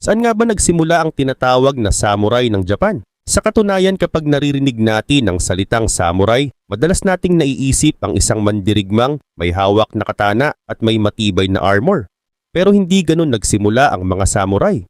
Saan nga ba nagsimula ang tinatawag na samurai ng Japan? Sa katunayan, kapag naririnig natin ang salitang samurai, madalas nating naiisip ang isang mandirigmang may hawak na katana at may matibay na armor. Pero hindi ganun nagsimula ang mga samurai.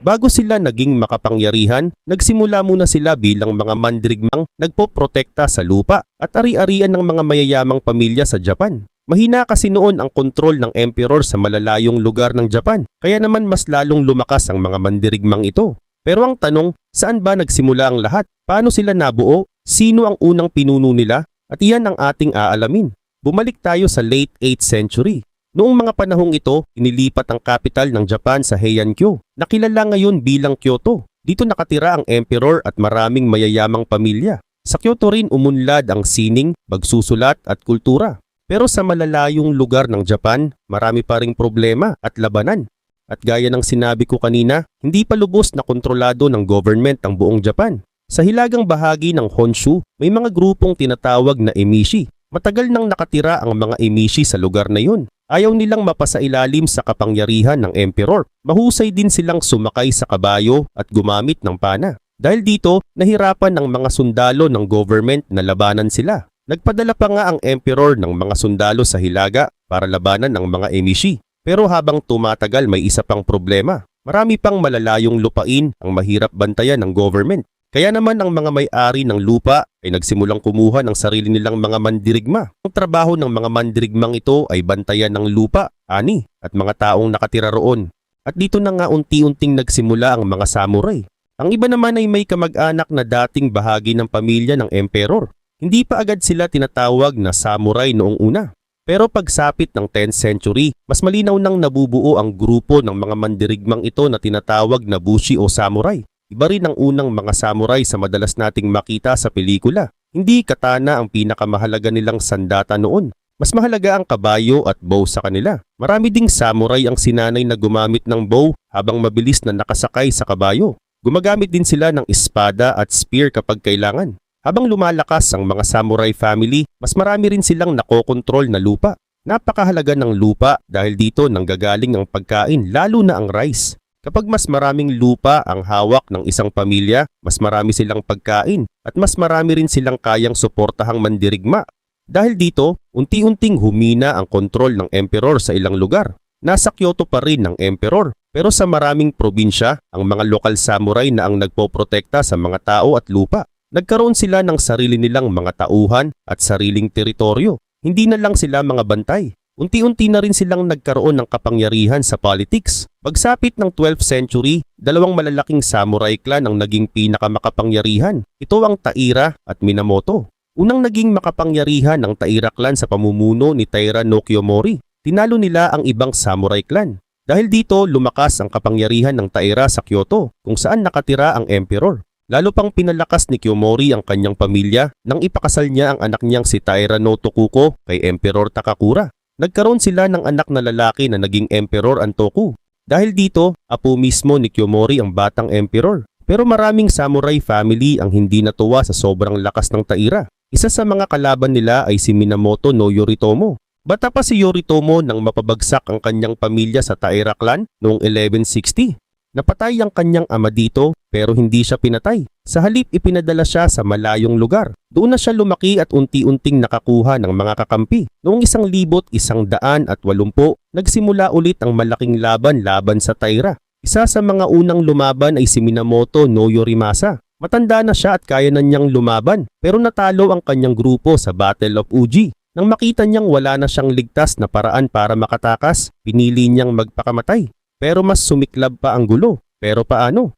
Bago sila naging makapangyarihan, nagsimula muna sila bilang mga mandirigmang nagpoprotekta sa lupa at ari-arian ng mga mayayamang pamilya sa Japan. Mahina kasi noon ang kontrol ng emperor sa malalayong lugar ng Japan, kaya naman mas lalong lumakas ang mga mandirigmang ito. Pero ang tanong, saan ba nagsimula ang lahat? Paano sila nabuo? Sino ang unang pinuno nila? At iyan ang ating aalamin. Bumalik tayo sa late 8th century. Noong mga panahong ito, inilipat ang kapital ng Japan sa Heian-kyo, na kilala ngayon bilang Kyoto. Dito nakatira ang emperor at maraming mayayamang pamilya. Sa Kyoto rin umunlad ang sining, pagsusulat at kultura. Pero sa malalayong lugar ng Japan, marami pa ring problema at labanan. At gaya ng sinabi ko kanina, hindi pa lubos na kontrolado ng government ang buong Japan. Sa hilagang bahagi ng Honshu, may mga grupong tinatawag na emishi. Matagal nang nakatira ang mga emishi sa lugar na yun. Ayaw nilang mapasailalim sa kapangyarihan ng emperor. Mahusay din silang sumakay sa kabayo at gumamit ng pana. Dahil dito, nahirapan ang mga sundalo ng government na labanan sila. Nagpadala pa nga ang emperor ng mga sundalo sa hilaga para labanan ang mga emishi. Pero habang tumatagal, may isa pang problema. Marami pang malalayong lupain ang mahirap bantayan ng government. Kaya naman ang mga may-ari ng lupa ay nagsimulang kumuha ng sarili nilang mga mandirigma. Ang trabaho ng mga mandirigmang ito ay bantayan ng lupa, ani, at mga taong nakatira roon. At dito na nga unti-unting nagsimula ang mga samurai. Ang iba naman ay may kamag-anak na dating bahagi ng pamilya ng emperor. Hindi pa agad sila tinatawag na samurai noong una. Pero pagsapit ng 10th century, mas malinaw nang nabubuo ang grupo ng mga mandirigmang ito na tinatawag na bushi o samurai. Iba rin ang unang mga samurai sa madalas nating makita sa pelikula. Hindi katana ang pinakamahalaga nilang sandata noon. Mas mahalaga ang kabayo at bow sa kanila. Marami ding samurai ang sinanay na gumamit ng bow habang mabilis na nakasakay sa kabayo. Gumagamit din sila ng espada at spear kapag kailangan. Habang lumalakas ang mga samurai family, mas marami rin silang nakokontrol na lupa. Napakahalaga ng lupa dahil dito nanggagaling ang pagkain, lalo na ang rice. Kapag mas maraming lupa ang hawak ng isang pamilya, mas marami silang pagkain at mas marami rin silang kayang suportahang mandirigma. Dahil dito, unti-unting humina ang kontrol ng emperor sa ilang lugar. Nasa Kyoto pa rin ang emperor, pero sa maraming probinsya, ang mga lokal samurai na ang nagpoprotekta sa mga tao at lupa. Nagkaroon sila ng sarili nilang mga tauhan at sariling teritoryo. Hindi na lang sila mga bantay. Unti-unti na rin silang nagkaroon ng kapangyarihan sa politics. Pagsapit ng 12th century, dalawang malalaking samurai clan ang naging pinakamakapangyarihan. Ito ang Taira at Minamoto. Unang naging makapangyarihan ang Taira clan sa pamumuno ni Taira no Kiyomori. Tinalo nila ang ibang samurai clan. Dahil dito, lumakas ang kapangyarihan ng Taira sa Kyoto, kung saan nakatira ang emperor. Lalo pang pinalakas ni Kiyomori ang kanyang pamilya nang ipakasal niya ang anak niyang si Taira no Tokuko kay Emperor Takakura. Nagkaroon sila ng anak na lalaki na naging Emperor Antoku. Dahil dito, apo mismo ni Kiyomori ang batang emperor. Pero maraming samurai family ang hindi natuwa sa sobrang lakas ng Taira. Isa sa mga kalaban nila ay si Minamoto no Yoritomo. Bata pa si Yoritomo nang mapabagsak ang kanyang pamilya sa Taira clan noong 1160. Napatay ang kanyang ama dito pero hindi siya pinatay. Sa halip ipinadala siya sa malayong lugar. Doon na siya lumaki at unti-unting nakakuha ng mga kakampi. Noong 1180, nagsimula ulit ang malaking laban sa Taira. Isa sa mga unang lumaban ay si Minamoto no Yorimasa. Matanda na siya at kaya na niyang lumaban pero natalo ang kanyang grupo sa Battle of Uji. Nang makita niyang wala na siyang ligtas na paraan para makatakas, pinili niyang magpakamatay. Pero mas sumiklab pa ang gulo. Pero paano?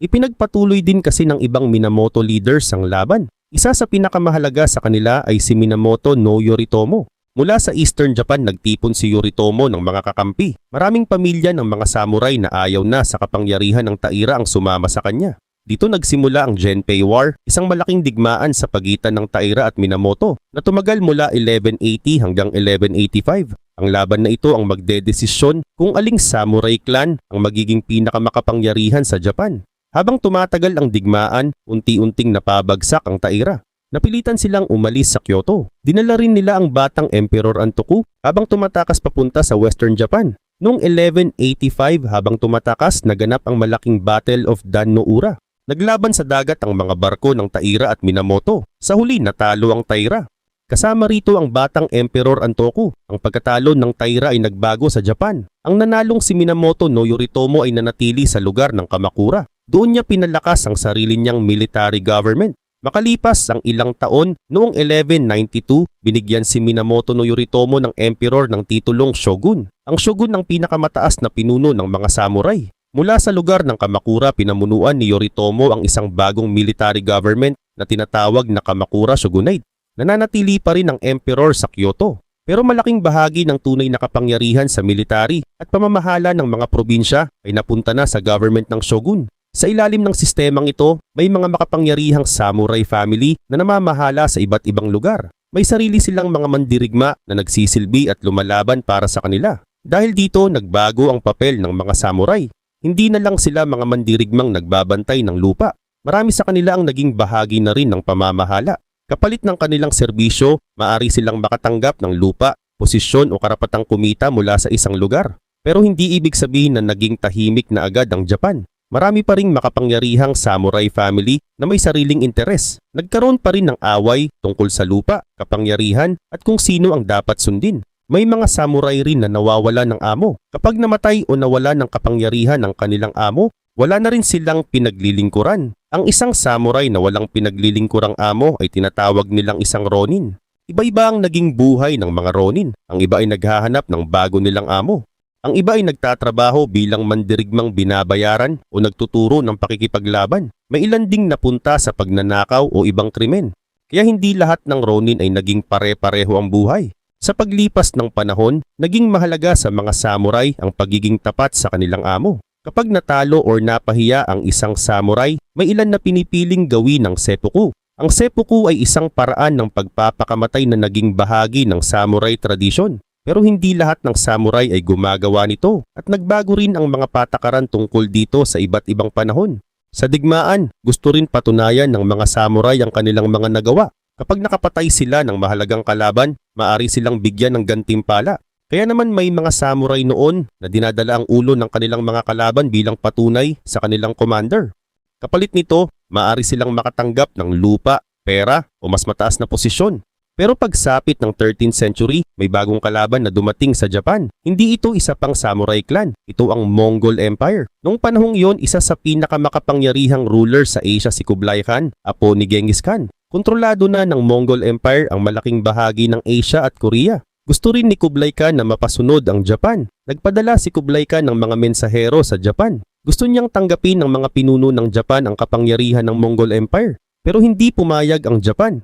Ipinagpatuloy din kasi ng ibang Minamoto leaders ang laban. Isa sa pinakamahalaga sa kanila ay si Minamoto no Yoritomo. Mula sa Eastern Japan nagtipon si Yoritomo ng mga kakampi. Maraming pamilya ng mga samurai na ayaw na sa kapangyarihan ng Taira ang sumama sa kanya. Dito nagsimula ang Genpei War, isang malaking digmaan sa pagitan ng Taira at Minamoto na tumagal mula 1180 hanggang 1185. Ang laban na ito ang magdedesisyon kung aling samurai clan ang magiging pinakamakapangyarihan sa Japan. Habang tumatagal ang digmaan, unti-unting napabagsak ang Taira. Napilitan silang umalis sa Kyoto. Dinala rin nila ang batang Emperor Antoku habang tumatakas papunta sa Western Japan. Noong 1185 habang tumatakas, naganap ang malaking Battle of Dan no Ura. Naglaban sa dagat ang mga barko ng Taira at Minamoto. Sa huli, natalo ang Taira. Kasama rito ang batang Emperor Antoku. Ang pagkatalo ng Taira ay nagbago sa Japan. Ang nanalong si Minamoto no Yoritomo ay nanatili sa lugar ng Kamakura. Doon niya pinalakas ang sarili niyang military government. Makalipas ang ilang taon, noong 1192, binigyan si Minamoto no Yoritomo ng emperor ng titulong shogun. Ang shogun ang pinakamataas na pinuno ng mga samurai. Mula sa lugar ng Kamakura, pinamunuan ni Yoritomo ang isang bagong military government na tinatawag na Kamakura Shogunate. Nananatili pa rin ang emperor sa Kyoto, pero malaking bahagi ng tunay na kapangyarihan sa military at pamamahala ng mga probinsya ay napunta na sa government ng shogun. Sa ilalim ng sistemang ito, may mga makapangyarihang samurai family na namamahala sa iba't ibang lugar. May sarili silang mga mandirigma na nagsisilbi at lumalaban para sa kanila. Dahil dito, nagbago ang papel ng mga samurai. Hindi na lang sila mga mandirigmang nagbabantay ng lupa. Marami sa kanila ang naging bahagi na rin ng pamamahala. Kapalit ng kanilang serbisyo, maaari silang makatanggap ng lupa, posisyon o karapatang kumita mula sa isang lugar. Pero hindi ibig sabihin na naging tahimik na agad ang Japan. Marami pa ring makapangyarihang samurai family na may sariling interes. Nagkaroon pa rin ng away tungkol sa lupa, kapangyarihan at kung sino ang dapat sundin. May mga samurai rin na nawawala ng amo. Kapag namatay o nawala ng kapangyarihan ng kanilang amo, wala na rin silang pinaglilingkuran. Ang isang samurai na walang pinaglilingkurang amo ay tinatawag nilang isang ronin. Iba-iba ang naging buhay ng mga ronin. Ang iba ay naghahanap ng bago nilang amo. Ang iba ay nagtatrabaho bilang mandirigmang binabayaran o nagtuturo ng pakikipaglaban. May ilan ding napunta sa pagnanakaw o ibang krimen. Kaya hindi lahat ng ronin ay naging pare-pareho ang buhay. Sa paglipas ng panahon, naging mahalaga sa mga samurai ang pagiging tapat sa kanilang amo. Kapag natalo o napahiya ang isang samurai, may ilan na pinipiling gawin ng seppuku. Ang seppuku ay isang paraan ng pagpapakamatay na naging bahagi ng samurai tradition. Pero hindi lahat ng samurai ay gumagawa nito at nagbago rin ang mga patakaran tungkol dito sa iba't ibang panahon. Sa digmaan, gusto rin patunayan ng mga samurai ang kanilang mga nagawa. Kapag nakapatay sila ng mahalagang kalaban, maaari silang bigyan ng gantimpala. Kaya naman may mga samurai noon na dinadala ang ulo ng kanilang mga kalaban bilang patunay sa kanilang commander. Kapalit nito, maaari silang makatanggap ng lupa, pera o mas mataas na posisyon. Pero pagsapit ng 13th century, may bagong kalaban na dumating sa Japan. Hindi ito isa pang samurai clan, ito ang Mongol Empire. Noong panahong iyon, isa sa pinakamakapangyarihang ruler sa Asia si Kublai Khan, apo ni Genghis Khan. Kontrolado na ng Mongol Empire ang malaking bahagi ng Asia at Korea. Gusto rin ni Kublai Khan na mapasunod ang Japan. Nagpadala si Kublai Khan ng mga mensahero sa Japan. Gusto niyang tanggapin ng mga pinuno ng Japan ang kapangyarihan ng Mongol Empire. Pero hindi pumayag ang Japan.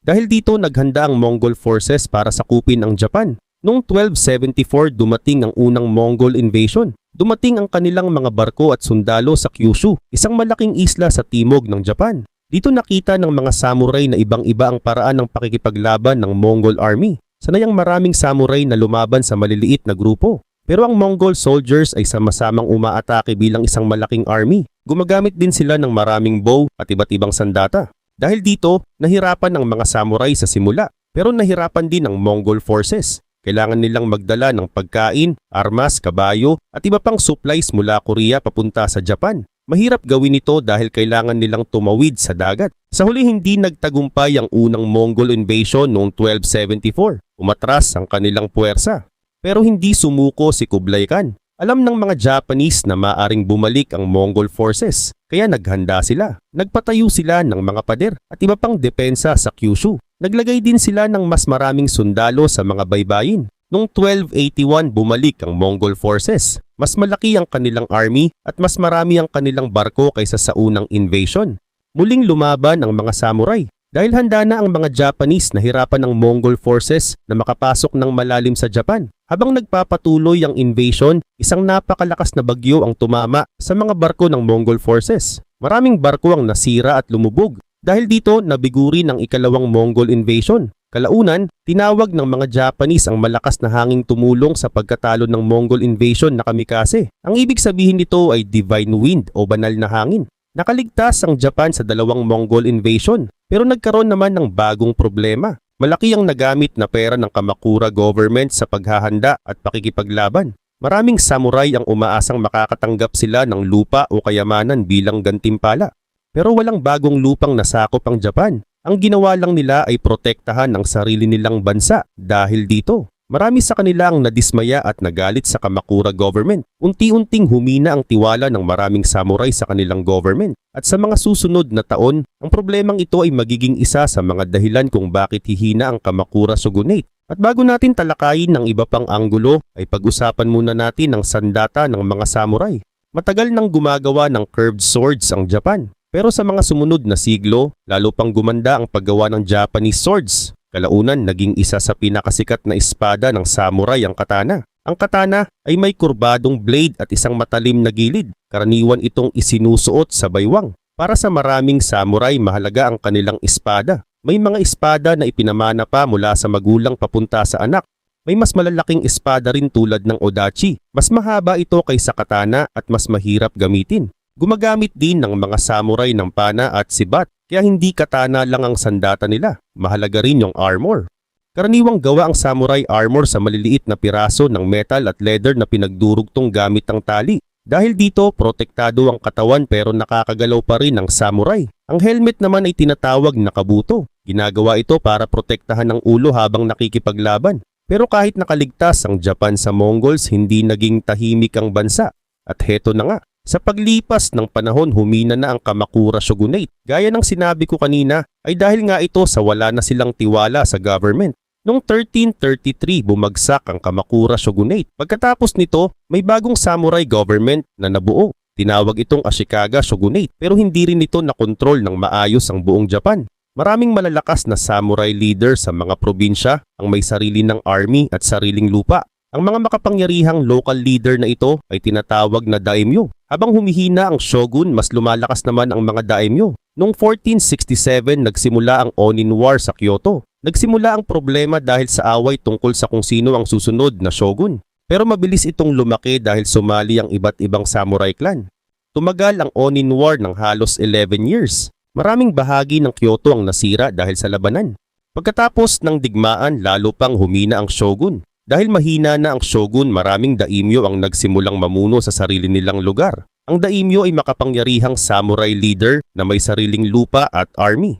Dahil dito naghanda ang Mongol forces para sakupin ang Japan. Noong 1274 dumating ang unang Mongol invasion. Dumating ang kanilang mga barko at sundalo sa Kyushu, isang malaking isla sa timog ng Japan. Dito nakita ng mga samurai na ibang-iba ang paraan ng pakikipaglaban ng Mongol army. Sanayang maraming samurai na lumaban sa maliliit na grupo. Pero ang Mongol soldiers ay sama-samang umaatake bilang isang malaking army. Gumagamit din sila ng maraming bow at iba't ibang sandata. Dahil dito, nahirapan ang mga samurai sa simula. Pero nahirapan din ang Mongol forces. Kailangan nilang magdala ng pagkain, armas, kabayo at iba pang supplies mula Korea papunta sa Japan. Mahirap gawin ito dahil kailangan nilang tumawid sa dagat. Sa huli hindi nagtagumpay ang unang Mongol invasion noong 1274. Umatras ang kanilang puwersa. Pero hindi sumuko si Kublai Khan. Alam ng mga Japanese na maaring bumalik ang Mongol forces. Kaya naghanda sila. Nagpatayo sila ng mga pader at iba pang depensa sa Kyushu. Naglagay din sila ng mas maraming sundalo sa mga baybayin. Noong 1281 bumalik ang Mongol forces. Mas malaki ang kanilang army at mas marami ang kanilang barko kaysa sa unang invasion. Muling lumaban ang mga samurai. Dahil handa na ang mga Japanese, nahirapan ng Mongol forces na makapasok ng malalim sa Japan. Habang nagpapatuloy ang invasion, isang napakalakas na bagyo ang tumama sa mga barko ng Mongol forces. Maraming barko ang nasira at lumubog. Dahil dito, nabiguri ng ikalawang Mongol invasion. Kalaunan, tinawag ng mga Japanese ang malakas na hanging tumulong sa pagkatalo ng Mongol invasion na kamikaze. Ang ibig sabihin nito ay divine wind o banal na hangin. Nakaligtas ang Japan sa dalawang Mongol invasion, Pero nagkaroon naman ng bagong problema. Malaki ang nagamit na pera ng Kamakura government sa paghahanda at pakikipaglaban. Maraming samurai ang umaasang makakatanggap sila ng lupa o kayamanan bilang gantimpala. Pero walang bagong lupang nasakop ang Japan. Ang ginawa lang nila ay protektahan ang sarili nilang bansa. Dahil dito, marami sa kanila ang nadismaya at nagalit sa Kamakura government. Unti-unting humina ang tiwala ng maraming samurai sa kanilang government. At sa mga susunod na taon, ang problemang ito ay magiging isa sa mga dahilan kung bakit hihina ang Kamakura shogunate. At bago natin talakayin ng iba pang anggulo, ay pag-usapan muna natin ang sandata ng mga samurai. Matagal nang gumagawa ng curved swords ang Japan. Pero sa mga sumunod na siglo, lalo pang gumanda ang paggawa ng Japanese swords. Kalaunan, naging isa sa pinakasikat na espada ng samurai ang katana. Ang katana ay may kurbadong blade at isang matalim na gilid. Karaniwan itong isinusuot sa baywang. Para sa maraming samurai, mahalaga ang kanilang espada. May mga espada na ipinamana pa mula sa magulang papunta sa anak. May mas malalaking espada rin tulad ng odachi. Mas mahaba ito kaysa katana at mas mahirap gamitin. Gumagamit din ng mga samurai ng pana at sibat, kaya hindi katana lang ang sandata nila. Mahalaga rin yung armor. Karaniwang gawa ang samurai armor sa maliliit na piraso ng metal at leather na pinagdurugtong gamit ang tali. Dahil dito, protektado ang katawan pero nakakagalaw pa rin ang samurai. Ang helmet naman ay tinatawag na kabuto. Ginagawa ito para protektahan ang ulo habang nakikipaglaban. Pero kahit nakaligtas ang Japan sa Mongols, hindi naging tahimik ang bansa. At heto na nga. Sa paglipas ng panahon, humina na ang Kamakura shogunate. Gaya ng sinabi ko kanina, ay dahil nga ito sa wala na silang tiwala sa government. Noong 1333, bumagsak ang Kamakura shogunate. Pagkatapos nito, may bagong samurai government na nabuo. Tinawag itong Ashikaga shogunate pero hindi rin ito nakontrol ng maayos ang buong Japan. Maraming malalakas na samurai leader sa mga probinsya ang may sarili ng army at sariling lupa. Ang mga makapangyarihang local leader na ito ay tinatawag na daimyo. Habang humihina ang shogun, mas lumalakas naman ang mga daimyo. Noong 1467, nagsimula ang Onin War sa Kyoto. Nagsimula ang problema dahil sa away tungkol sa kung sino ang susunod na shogun. Pero mabilis itong lumaki dahil sumali ang iba't ibang samurai clan. Tumagal ang Onin War ng halos 11 years. Maraming bahagi ng Kyoto ang nasira dahil sa labanan. Pagkatapos ng digmaan, lalo pang humina ang shogun. Dahil mahina na ang shogun, maraming daimyo ang nagsimulang mamuno sa sarili nilang lugar. Ang daimyo ay makapangyarihang samurai leader na may sariling lupa at army.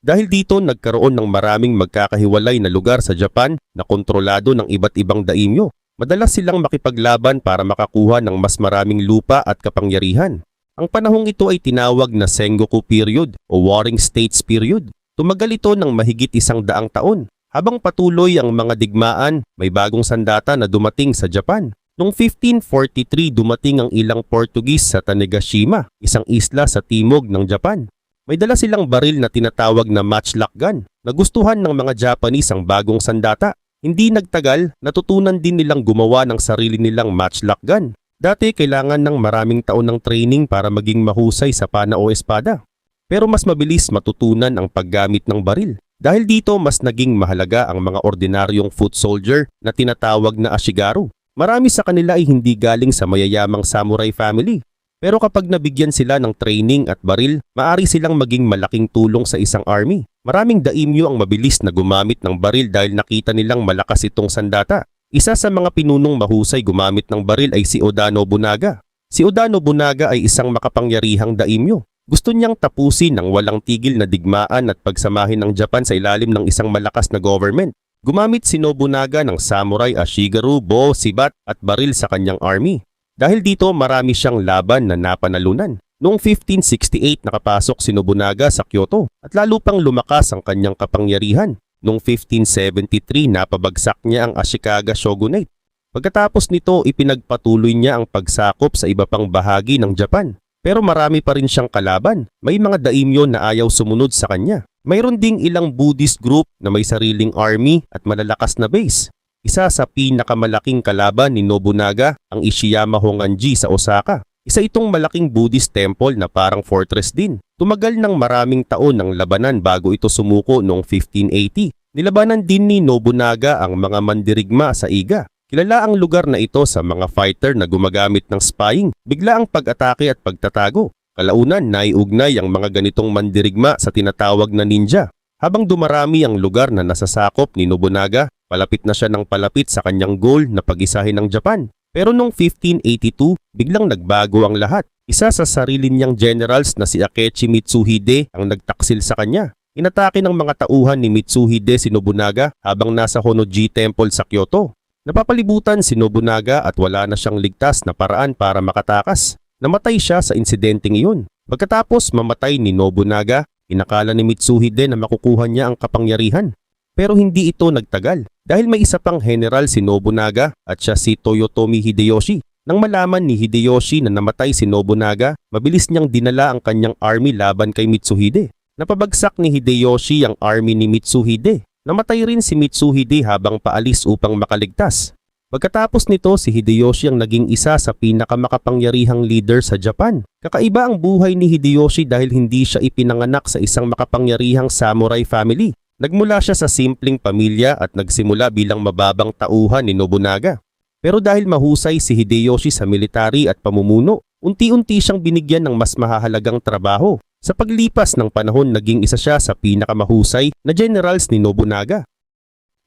Dahil dito, nagkaroon ng maraming magkakahiwalay na lugar sa Japan na kontrolado ng iba't ibang daimyo. Madalas silang makipaglaban para makakuha ng mas maraming lupa at kapangyarihan. Ang panahong ito ay tinawag na Sengoku period o Warring States period. Tumagal ito ng mahigit 100 taon. Habang patuloy ang mga digmaan, may bagong sandata na dumating sa Japan. Noong 1543, dumating ang ilang Portuguese sa Tanegashima, isang isla sa timog ng Japan. May dala silang baril na tinatawag na matchlock gun. Nagustuhan ng mga Japanese ang bagong sandata. Hindi nagtagal, natutunan din nilang gumawa ng sarili nilang matchlock gun. Dati kailangan ng maraming taon ng training para maging mahusay sa pana o espada. Pero mas mabilis matutunan ang paggamit ng baril. Dahil dito, mas naging mahalaga ang mga ordinaryong foot soldier na tinatawag na ashigaru. Marami sa kanila ay hindi galing sa mayayamang samurai family. Pero kapag nabigyan sila ng training at baril, maari silang maging malaking tulong sa isang army. Maraming daimyo ang mabilis na gumamit ng baril dahil nakita nilang malakas itong sandata. Isa sa mga pinunong mahusay gumamit ng baril ay si Oda Nobunaga. Si Oda Nobunaga ay isang makapangyarihang daimyo. Gusto niyang tapusin ang walang tigil na digmaan at pagsamahin ng Japan sa ilalim ng isang malakas na government. Gumamit si Nobunaga ng samurai, ashigaru, bow, sibat at baril sa kanyang army. Dahil dito, marami siyang laban na napanalunan. Noong 1568, nakapasok si Nobunaga sa Kyoto at lalo pang lumakas ang kanyang kapangyarihan. Noong 1573, napabagsak niya ang Ashikaga shogunate. Pagkatapos nito, ipinagpatuloy niya ang pagsakop sa iba pang bahagi ng Japan. Pero marami pa rin siyang kalaban. May mga daimyo na ayaw sumunod sa kanya. Mayroon ding ilang Buddhist group na may sariling army at malalakas na base. Isa sa pinakamalaking kalaban ni Nobunaga ang Ishiyama Honganji sa Osaka. Isa itong malaking Buddhist temple na parang fortress din. Tumagal ng maraming taon ang labanan bago ito sumuko noong 1580. Nilabanan din ni Nobunaga ang mga mandirigma sa Iga. Kilala ang lugar na ito sa mga fighter na gumagamit ng spying, bigla ang pag-atake at pagtatago. Kalaunan naiugnay ang mga ganitong mandirigma sa tinatawag na ninja. Habang dumarami ang lugar na nasasakop ni Nobunaga, palapit na siya ng palapit sa kanyang goal na pag-isahin ng Japan. Pero noong 1582, biglang nagbago ang lahat. Isa sa sarili niyang generals na si Akechi Mitsuhide ang nagtaksil sa kanya. Inatake ng mga tauhan ni Mitsuhide si Nobunaga habang nasa Honnoji Temple sa Kyoto. Napapalibutan si Nobunaga at wala na siyang ligtas na paraan para makatakas. Namatay siya sa insidenteng iyon. Pagkatapos mamatay ni Nobunaga, inakala ni Mitsuhide na makukuha niya ang kapangyarihan. Pero hindi ito nagtagal dahil may isa pang general si Nobunaga at siya si Toyotomi Hideyoshi. Nang malaman ni Hideyoshi na namatay si Nobunaga, mabilis niyang dinala ang kanyang army laban kay Mitsuhide. Napabagsak ni Hideyoshi ang army ni Mitsuhide. Namatay rin si Mitsuhide habang paalis upang makaligtas. Pagkatapos nito, si Hideyoshi ang naging isa sa pinakamakapangyarihang leader sa Japan. Kakaiba ang buhay ni Hideyoshi dahil hindi siya ipinanganak sa isang makapangyarihang samurai family. Nagmula siya sa simpleng pamilya at nagsimula bilang mababang tauhan ni Nobunaga. Pero dahil mahusay si Hideyoshi sa military at pamumuno, unti-unti siyang binigyan ng mas mahahalagang trabaho. Sa paglipas ng panahon, naging isa siya sa pinakamahusay na generals ni Nobunaga.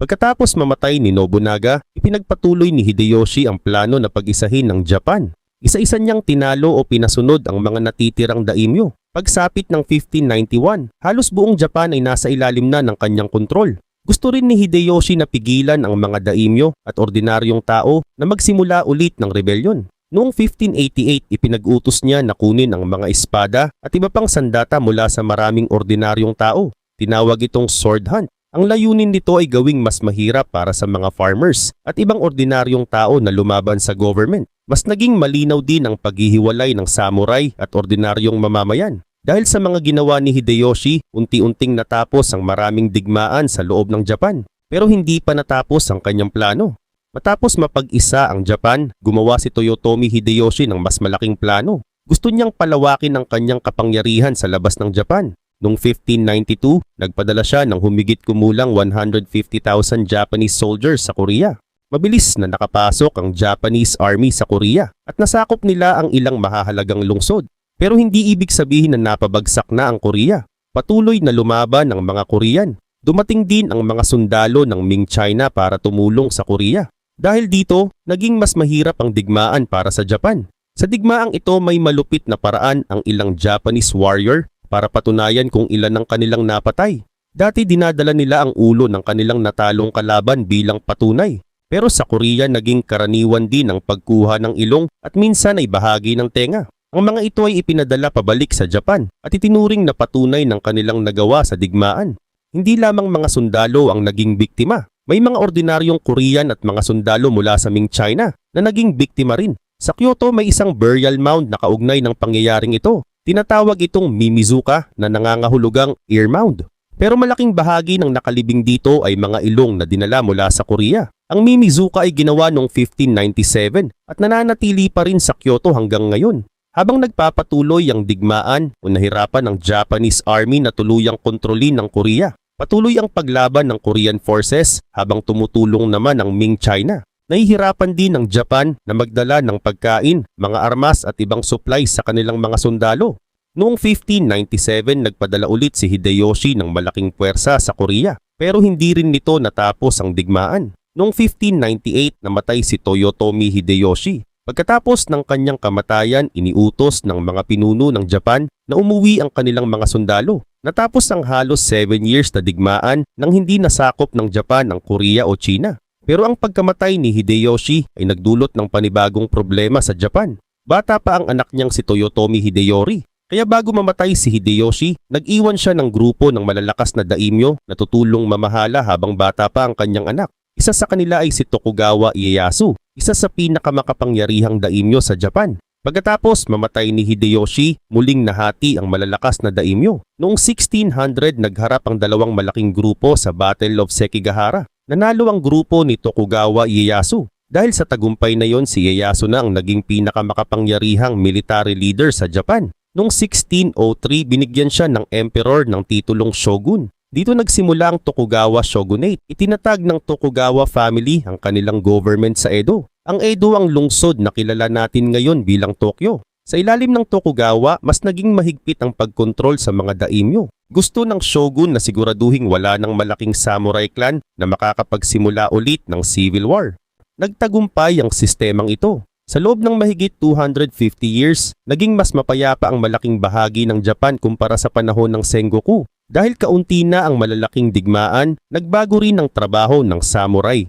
Pagkatapos mamatay ni Nobunaga, ipinagpatuloy ni Hideyoshi ang plano na pag-isahin ng Japan. Isa-isa niyang tinalo o pinasunod ang mga natitirang daimyo. Pagsapit ng 1591, halos buong Japan ay nasa ilalim na ng kanyang kontrol. Gusto rin ni Hideyoshi na pigilan ang mga daimyo at ordinaryong tao na magsimula ulit ng rebelyon. Noong 1588, ipinag-utos niya na kunin ang mga espada at iba pang sandata mula sa maraming ordinaryong tao. Tinawag itong sword hunt. Ang layunin nito ay gawing mas mahirap para sa mga farmers at ibang ordinaryong tao na lumaban sa government. Mas naging malinaw din ang paghihiwalay ng samurai at ordinaryong mamamayan. Dahil sa mga ginawa ni Hideyoshi, unti-unting natapos ang maraming digmaan sa loob ng Japan. Pero hindi pa natapos ang kanyang plano. Matapos mapag-isa ang Japan, gumawa si Toyotomi Hideyoshi ng mas malaking plano. Gusto niyang palawakin ang kanyang kapangyarihan sa labas ng Japan. Noong 1592, nagpadala siya ng humigit kumulang 150,000 Japanese soldiers sa Korea. Mabilis na nakapasok ang Japanese army sa Korea at nasakop nila ang ilang mahahalagang lungsod. Pero hindi ibig sabihin na napabagsak na ang Korea. Patuloy na lumaban ang mga Korean. Dumating din ang mga sundalo ng Ming China para tumulong sa Korea. Dahil dito, naging mas mahirap ang digmaan para sa Japan. Sa digmaang ito may malupit na paraan ang ilang Japanese warrior para patunayan kung ilan ang kanilang napatay. Dati dinadala nila ang ulo ng kanilang natalong kalaban bilang patunay. Pero sa Korea naging karaniwan din ang pagkuha ng ilong at minsan ay bahagi ng tenga. Ang mga ito ay ipinadala pabalik sa Japan at itinuring na patunay ng kanilang nagawa sa digmaan. Hindi lamang mga sundalo ang naging biktima. May mga ordinaryong Korean at mga sundalo mula sa Ming China na naging biktima rin. Sa Kyoto may isang burial mound na kaugnay ng pangyayaring ito. Tinatawag itong Mimizuka na nangangahulugang ear mound. Pero malaking bahagi ng nakalibing dito ay mga ilong na dinala mula sa Korea. Ang Mimizuka ay ginawa noong 1597 at nananatili pa rin sa Kyoto hanggang ngayon. Habang nagpapatuloy ang digmaan, nahirapan ng Japanese army na tuluyang kontrolin ng Korea. Patuloy ang paglaban ng Korean forces habang tumutulong naman ang Ming China. Nahihirapan din ang Japan na magdala ng pagkain, mga armas at ibang supplies sa kanilang mga sundalo. Noong 1597, nagpadala ulit si Hideyoshi ng malaking puwersa sa Korea. Pero hindi rin nito natapos ang digmaan. Noong 1598, namatay si Toyotomi Hideyoshi. Pagkatapos ng kanyang kamatayan, iniutos ng mga pinuno ng Japan na umuwi ang kanilang mga sundalo. Natapos ang halos 7 years na digmaan nang hindi nasakop ng Japan ang Korea o China. Pero ang pagkamatay ni Hideyoshi ay nagdulot ng panibagong problema sa Japan. Bata pa ang anak niyang si Toyotomi Hideyori. Kaya bago mamatay si Hideyoshi, nag-iwan siya ng grupo ng malalakas na daimyo na tutulong mamahala habang bata pa ang kanyang anak. Isa sa kanila ay si Tokugawa Ieyasu, isa sa pinakamakapangyarihang daimyo sa Japan. Pagkatapos mamatay ni Hideyoshi, muling nahati ang malalakas na daimyo. Noong 1600, nagharap ang dalawang malaking grupo sa Battle of Sekigahara. Nanalo ang grupo ni Tokugawa Ieyasu. Dahil sa tagumpay na yon, si Ieyasu na ang naging pinakamakapangyarihang military leader sa Japan. Noong 1603, binigyan siya ng emperor ng titulong shogun. Dito nagsimula ang Tokugawa Shogunate. Itinatag ng Tokugawa family ang kanilang government sa Edo. Ang Edo ang lungsod na kilala natin ngayon bilang Tokyo. Sa ilalim ng Tokugawa, mas naging mahigpit ang pagkontrol sa mga daimyo. Gusto ng shogun na siguraduhing wala ng malaking samurai clan na makakapagsimula ulit ng civil war. Nagtagumpay ang sistemang ito. Sa loob ng mahigit 250 years, naging mas mapayapa ang malaking bahagi ng Japan kumpara sa panahon ng Sengoku. Dahil kaunti na ang malalaking digmaan, nagbago rin ang trabaho ng samurai.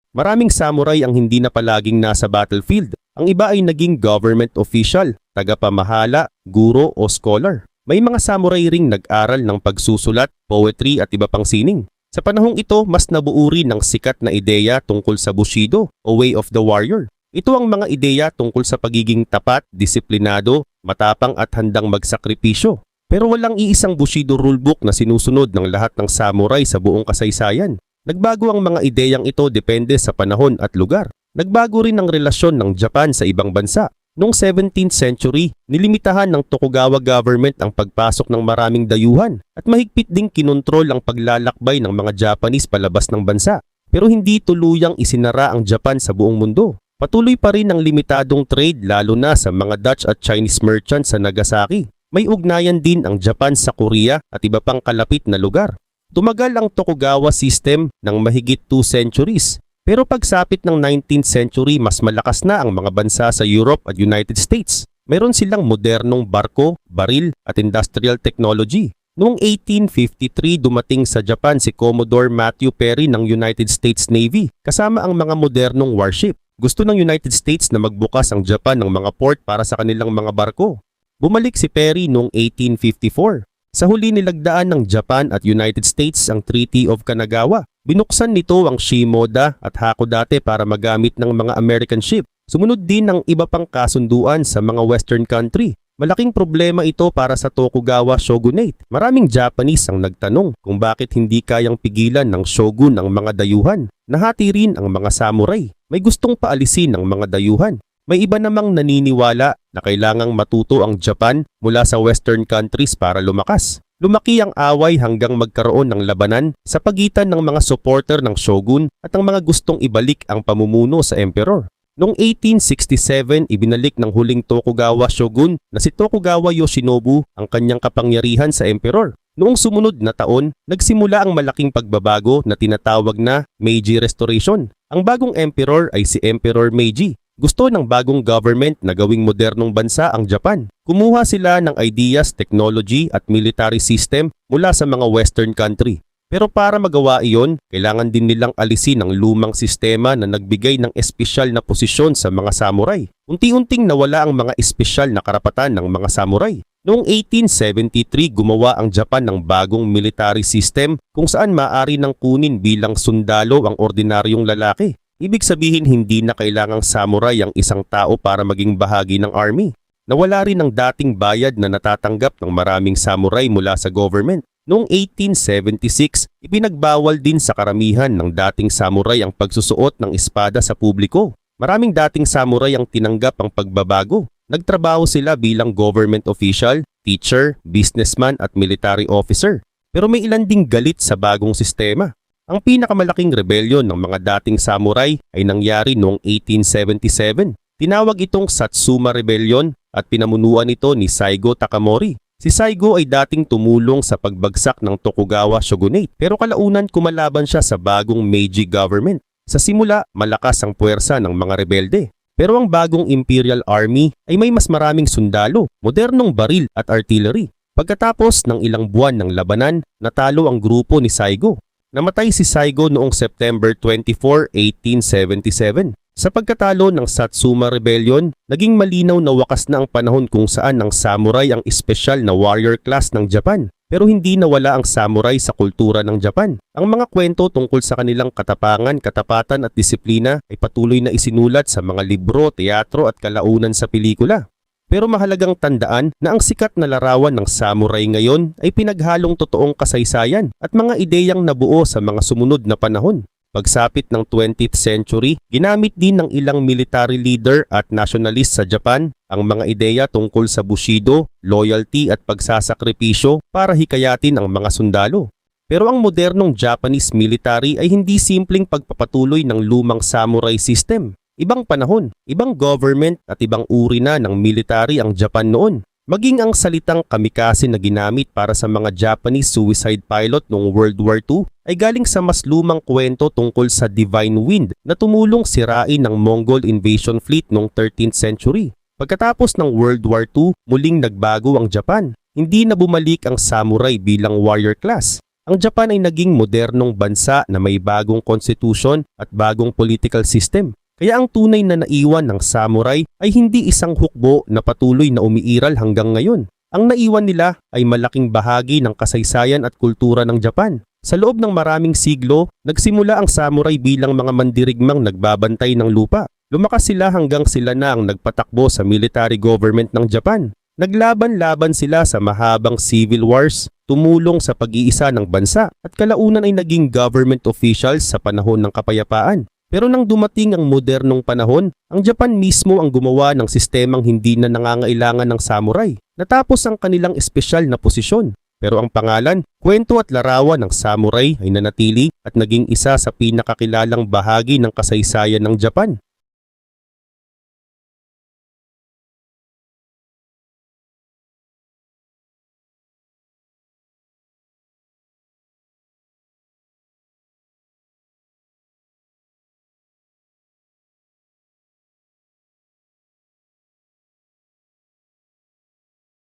Maraming samurai ang hindi na palaging nasa battlefield. Ang iba ay naging government official, tagapamahala, guro o scholar. May mga samurai ring nag-aral ng pagsusulat, poetry at iba pang sining. Sa panahong ito, mas nabuo rin ng sikat na ideya tungkol sa Bushido o Way of the Warrior. Ito ang mga ideya tungkol sa pagiging tapat, disiplinado, matapang at handang magsakripisyo. Pero walang iisang Bushido rulebook na sinusunod ng lahat ng samurai sa buong kasaysayan. Nagbago ang mga ideyang ito depende sa panahon at lugar. Nagbago rin ang relasyon ng Japan sa ibang bansa. Noong 17th century, nilimitahan ng Tokugawa government ang pagpasok ng maraming dayuhan at mahigpit ding kinontrol ang paglalakbay ng mga Japanese palabas ng bansa. Pero hindi tuluyang isinara ang Japan sa buong mundo. Patuloy pa rin ang limitadong trade lalo na sa mga Dutch at Chinese merchants sa Nagasaki. May ugnayan din ang Japan sa Korea at iba pang kalapit na lugar. Tumagal ang Tokugawa system ng mahigit 2 centuries. Pero pagsapit ng 19th century, mas malakas na ang mga bansa sa Europe at United States. Meron silang modernong barko, baril at industrial technology. Noong 1853 dumating sa Japan si Commodore Matthew Perry ng United States Navy kasama ang mga modernong warship. Gusto ng United States na magbukas ang Japan ng mga port para sa kanilang mga barko. Bumalik si Perry noong 1854. Sa huli nilagdaan ng Japan at United States ang Treaty of Kanagawa. Binuksan nito ang Shimoda at Hakodate para magamit ng mga American ship. Sumunod din ang iba pang kasunduan sa mga Western country. Malaking problema ito para sa Tokugawa shogunate. Maraming Japanese ang nagtanong kung bakit hindi kayang pigilan ng shogun ang mga dayuhan. Nahati rin ang mga samurai. May gustong paalisin ang mga dayuhan. May iba namang naniniwala na kailangang matuto ang Japan mula sa Western countries para lumakas. Lumaki ang away hanggang magkaroon ng labanan sa pagitan ng mga supporter ng shogun at ang mga gustong ibalik ang pamumuno sa emperor. Noong 1867, ibinalik ng huling Tokugawa shogun na si Tokugawa Yoshinobu ang kanyang kapangyarihan sa emperor. Noong sumunod na taon, nagsimula ang malaking pagbabago na tinatawag na Meiji Restoration. Ang bagong emperor ay si Emperor Meiji. Gusto ng bagong government na gawing modernong bansa ang Japan. Kumuha sila ng ideas, technology at military system mula sa mga Western country. Pero para magawa iyon, kailangan din nilang alisin ang lumang sistema na nagbigay ng espesyal na posisyon sa mga samurai. Unti-unting nawala ang mga espesyal na karapatan ng mga samurai. Noong 1873, gumawa ang Japan ng bagong military system kung saan maaari nang kunin bilang sundalo ang ordinaryong lalaki. Ibig sabihin hindi na kailangang samurai ang isang tao para maging bahagi ng army. Nawala rin ang dating bayad na natatanggap ng maraming samurai mula sa government. Noong 1876, ipinagbawal din sa karamihan ng dating samurai ang pagsusuot ng espada sa publiko. Maraming dating samurai ang tinanggap ang pagbabago. Nagtrabaho sila bilang government official, teacher, businessman at military officer. Pero may ilan ding galit sa bagong sistema. Ang pinakamalaking rebellion ng mga dating samurai ay nangyari noong 1877. Tinawag itong Satsuma Rebellion at pinamunuan ito ni Saigo Takamori. Si Saigo ay dating tumulong sa pagbagsak ng Tokugawa shogunate pero kalaunan kumalaban siya sa bagong Meiji government. Sa simula, malakas ang puwersa ng mga rebelde. Pero ang bagong Imperial Army ay may mas maraming sundalo, modernong baril at artillery. Pagkatapos ng ilang buwan ng labanan, natalo ang grupo ni Saigo. Namatay si Saigo noong September 24, 1877. Sa pagkatalo ng Satsuma Rebellion, naging malinaw na wakas na ang panahon kung saan ang samurai ang espesyal na warrior class ng Japan. Pero hindi nawala ang samurai sa kultura ng Japan. Ang mga kwento tungkol sa kanilang katapangan, katapatan at disiplina ay patuloy na isinulat sa mga libro, teatro at kalaunan sa pelikula. Pero mahalagang tandaan na ang sikat na larawan ng samurai ngayon ay pinaghalong totoong kasaysayan at mga ideyang nabuo sa mga sumunod na panahon. Pagsapit ng 20th century, ginamit din ng ilang military leader at nationalist sa Japan ang mga ideya tungkol sa Bushido, loyalty at pagsasakripisyo para hikayatin ang mga sundalo. Pero ang modernong Japanese military ay hindi simpleng pagpapatuloy ng lumang samurai system. Ibang panahon, ibang government at ibang uri na ng military ang Japan noon. Maging ang salitang kamikaze na ginamit para sa mga Japanese suicide pilot noong World War II ay galing sa mas lumang kwento tungkol sa Divine Wind na tumulong sirain ng Mongol invasion fleet noong 13th century. Pagkatapos ng World War II, muling nagbago ang Japan. Hindi na bumalik ang samurai bilang warrior class. Ang Japan ay naging modernong bansa na may bagong constitution at bagong political system. Kaya ang tunay na naiwan ng samurai ay hindi isang hukbo na patuloy na umiiral hanggang ngayon. Ang naiwan nila ay malaking bahagi ng kasaysayan at kultura ng Japan. Sa loob ng maraming siglo, nagsimula ang samurai bilang mga mandirigmang nagbabantay ng lupa. Lumakas sila hanggang sila na ang nagpatakbo sa military government ng Japan. Naglaban-laban sila sa mahabang civil wars, tumulong sa pag-iisa ng bansa at kalaunan ay naging government officials sa panahon ng kapayapaan. Pero nang dumating ang modernong panahon, ang Japan mismo ang gumawa ng sistemang hindi na nangangailangan ng samurai. Natapos ang kanilang espesyal na posisyon. Pero ang pangalan, kwento at larawan ng samurai ay nanatili at naging isa sa pinakakilalang bahagi ng kasaysayan ng Japan.